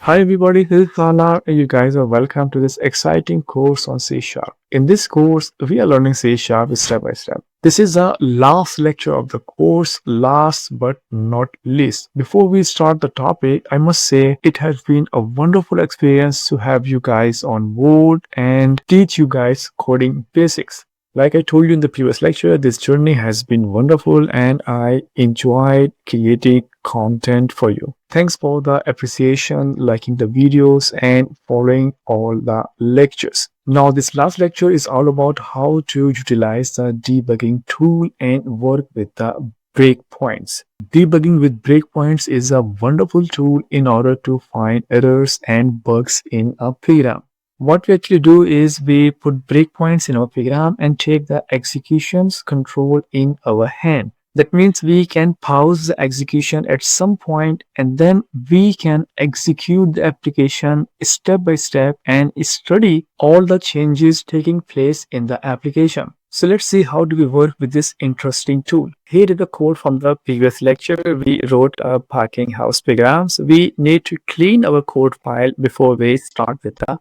Hi everybody, this is Salar and you guys are welcome to this exciting course on C Sharp. In this course, we are learning C Sharp step by step. This is the last lecture of the course, last but not least. Before we start the topic, I must say it has been a wonderful experience to have you guys on board and teach you guys coding basics. Like I told you in the previous lecture, this journey has been wonderful and I enjoyed creating content for you. Thanks for the appreciation, liking the videos and following all the lectures. Now this last lecture is all about how to utilize the debugging tool and work with the breakpoints. Debugging with breakpoints is a wonderful tool in order to find errors and bugs in a program. What we actually do is we put breakpoints in our program and take the executions control in our hand. That means we can pause the execution at some point and then we can execute the application step by step and study all the changes taking place in the application. So let's see how do we work with this interesting tool. Here is the code from the previous lecture. We wrote a parking house program. So we need to clean our code file before we start with the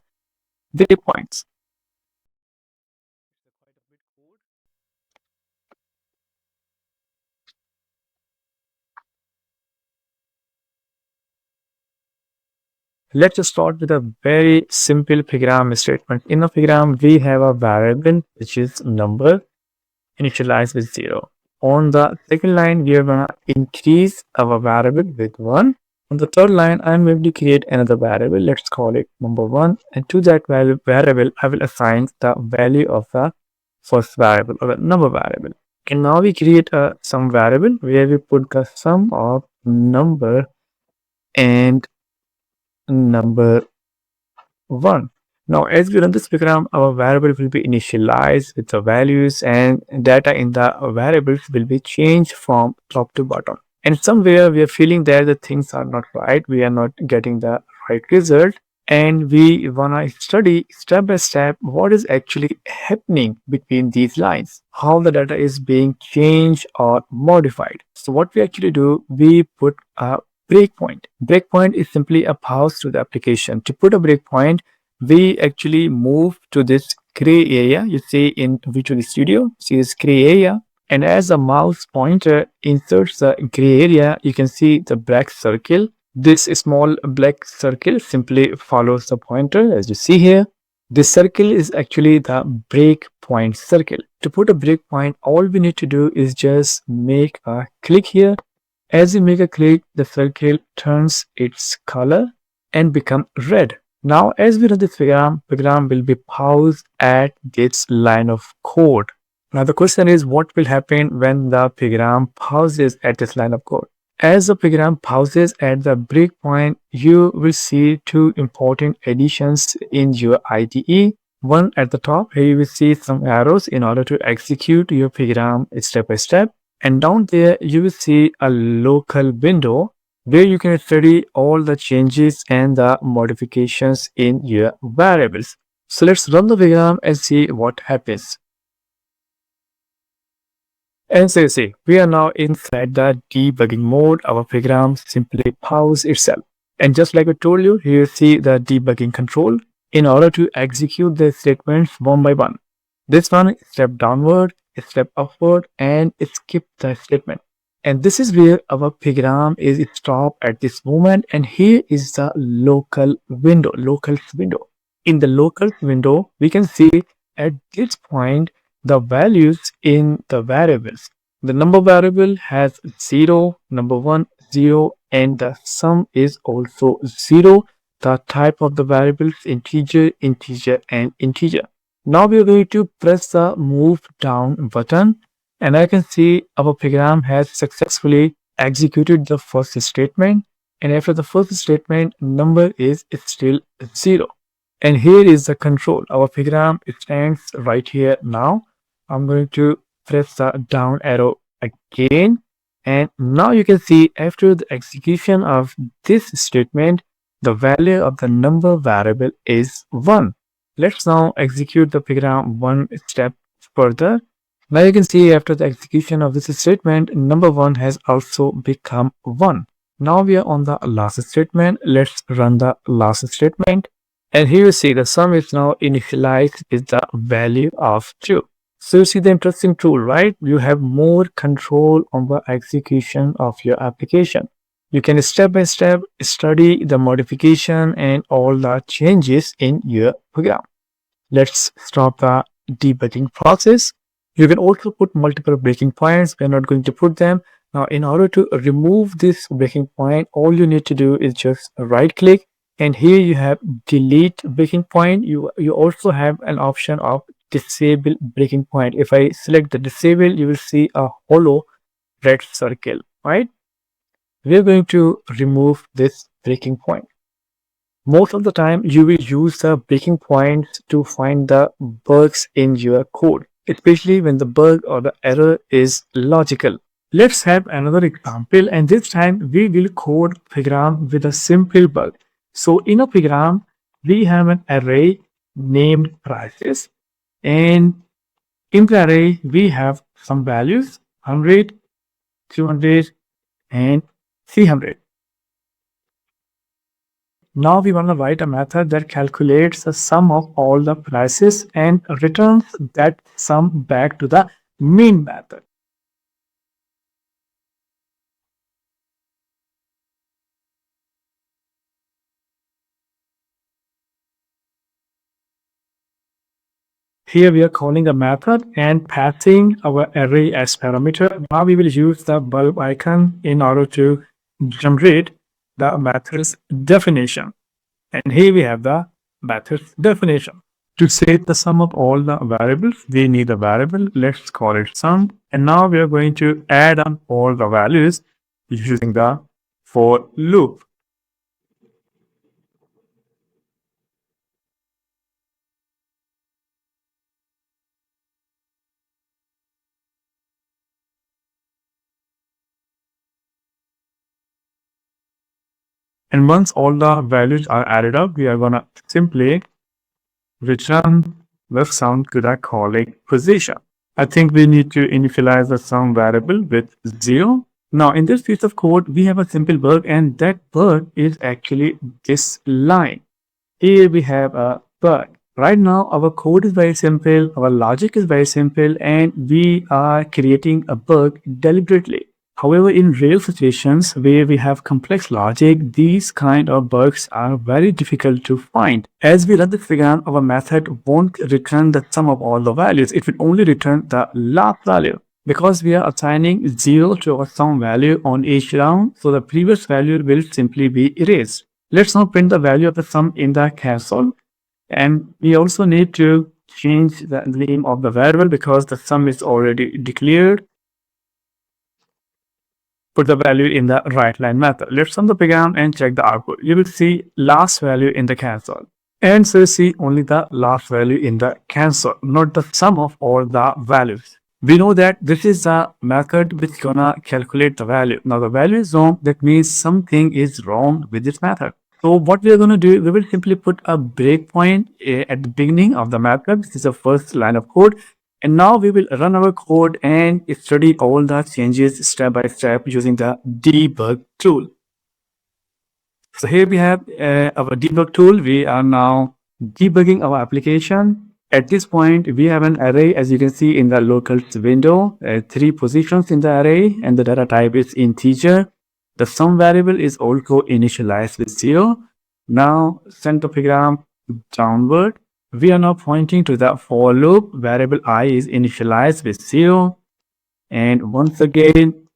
breakpoints. Let's just start with a very simple program statement. In a program, we have a variable which is number initialized with 0. On the second line, we are going to increase our variable with 1. On the third line, I'm going to create another variable. Let's call it number 1. And to that variable, I will assign the value of the first variable or the number variable. And now we create a sum variable where we put the sum of number and number 1. Now, as we run this program, our variable will be initialized with the values and data in the variables will be changed from top to bottom. And somewhere we are feeling that the things are not right. We are not getting the right result. And we want to study step by step what is actually happening between these lines, how the data is being changed or modified. So what we actually do, we put a breakpoint. Breakpoint is simply a pause to the application. To put a breakpoint, we actually move to this gray area. You see in Visual Studio, see this gray area. And as the mouse pointer inserts the gray area, you can see the black circle. This small black circle simply follows the pointer as you see here. This circle is actually the breakpoint circle. To put a breakpoint, all we need to do is just make a click here. As you make a click, the circle turns its color and become red. Now, as we run this program will be paused at this line of code. Now, the question is what will happen when the program pauses at this line of code? As the program pauses at the breakpoint, you will see two important additions in your IDE. One at the top, here you will see some arrows in order to execute your program step by step. And down there, you will see a local window where you can study all the changes and the modifications in your variables. So let's run the program and see what happens. And so you see, we are now inside the debugging mode. Our program simply pauses itself. And just like I told you, here you see the debugging control. In order to execute the statements one by one, this one step downward, step upward, and skip the statement. And this is where our program is stopped at this moment. And here is the local window, locals window. In the locals window, we can see at this point the values in the variables. The number variable has 0, number 1, 0, and the sum is also 0. The type of the variables integer, integer, and integer. Now we are going to press the move down button and I can see our program has successfully executed the first statement, and after the first statement number is still 0. And here is the control. Our program stands right here now. I'm going to press the down arrow again, and now you can see after the execution of this statement the value of the number variable is 1. Let's now execute the program one step further. Now you can see after the execution of this statement, number 1 has also become 1. Now we are on the last statement. Let's run the last statement. And here you see the sum is now initialized with the value of 2. So you see the interesting tool, right? You have more control on the execution of your application. You can step by step study the modification and all the changes in your program. Let's stop the debugging process. You can also put multiple breaking points. We're not going to put them. Now, in order to remove this breaking point, all you need to do is just right click, and here you have delete breaking point. You also have an option of disable breaking point. If I select the disable, you will see a hollow red circle, right? We're going to remove this breaking point. Most of the time, you will use the breaking points to find the bugs in your code, especially when the bug or the error is logical. Let's have another example, and this time we will code program with a simple bug. So in a program, we have an array named prices, and in the array we have some values 100, 200, and 300. Now we want to write a method that calculates the sum of all the prices and returns that sum back to the main method. Here we are calling a method and passing our array as parameter. Now we will use the bulb icon in order to generate the method's definition. And here we have the method's definition. To set the sum of all the variables, we need a variable. Let's call it sum. And now we are going to add on all the values using the for loop. And once all the values are added up, we are going to simply return the sum to the calling position. I think we need to initialize the sum variable with 0. Now in this piece of code, we have a simple bug, and that bug is actually this line. Here we have a bug. Right now, our code is very simple, our logic is very simple, and we are creating a bug deliberately. However, in real situations where we have complex logic, these kind of bugs are very difficult to find. As we run this program, our method won't return the sum of all the values. It will only return the last value. Because we are assigning 0 to our sum value on each round, so the previous value will simply be erased. Let's now print the value of the sum in the console. And we also need to change the name of the variable because the sum is already declared. Put the value in the right line method. Let's run the program and check the output. You will see last value in the console. And so you see only the last value in the console, not the sum of all the values. We know that this is the method which is gonna calculate the value. Now the value is wrong, that means something is wrong with this method. So what we are going to do, we will simply put a breakpoint at the beginning of the method. This is the first line of code. And now we will run our code and study all the changes step by step using the debug tool. So here we have our debug tool. We are now debugging our application. At this point, we have an array, as you can see in the locals window, 3 positions in the array, and the data type is integer. The sum variable is also initialized with 0. Now send the program downward. We are now pointing to the for loop. Variable I is initialized with 0. And once again,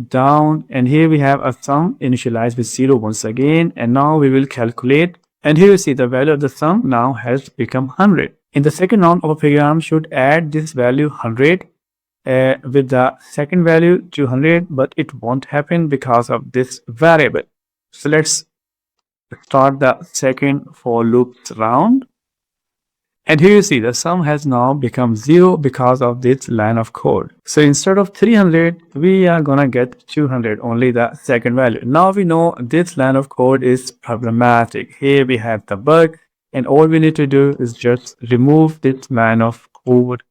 down, and here we have a sum initialized with 0 once again. And now we will calculate. And here you see the value of the sum now has become 100. In the second round, our program should add this value 100 with the second value 200, but it won't happen because of this variable. So let's start the second for loop round. And here you see the sum has now become 0 because of this line of code. So instead of 300, we are gonna get 200, only the second value. Now we know this line of code is problematic. Here we have the bug, and all we need to do is just remove this line of code.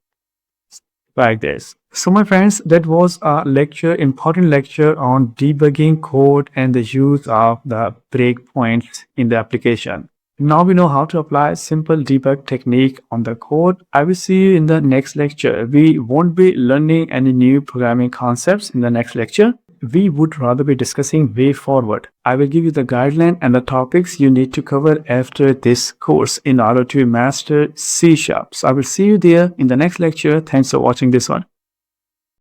like this. So my friends, that was a lecture, important lecture on debugging code and the use of the breakpoints in the application. Now we know how to apply simple debug technique on the code. I will see you in the next lecture. We won't be learning any new programming concepts in the next lecture. We would rather be discussing way forward. I will give you the guideline and the topics you need to cover after this course in order to master C#. So I will see you there in the next lecture. Thanks for watching this one.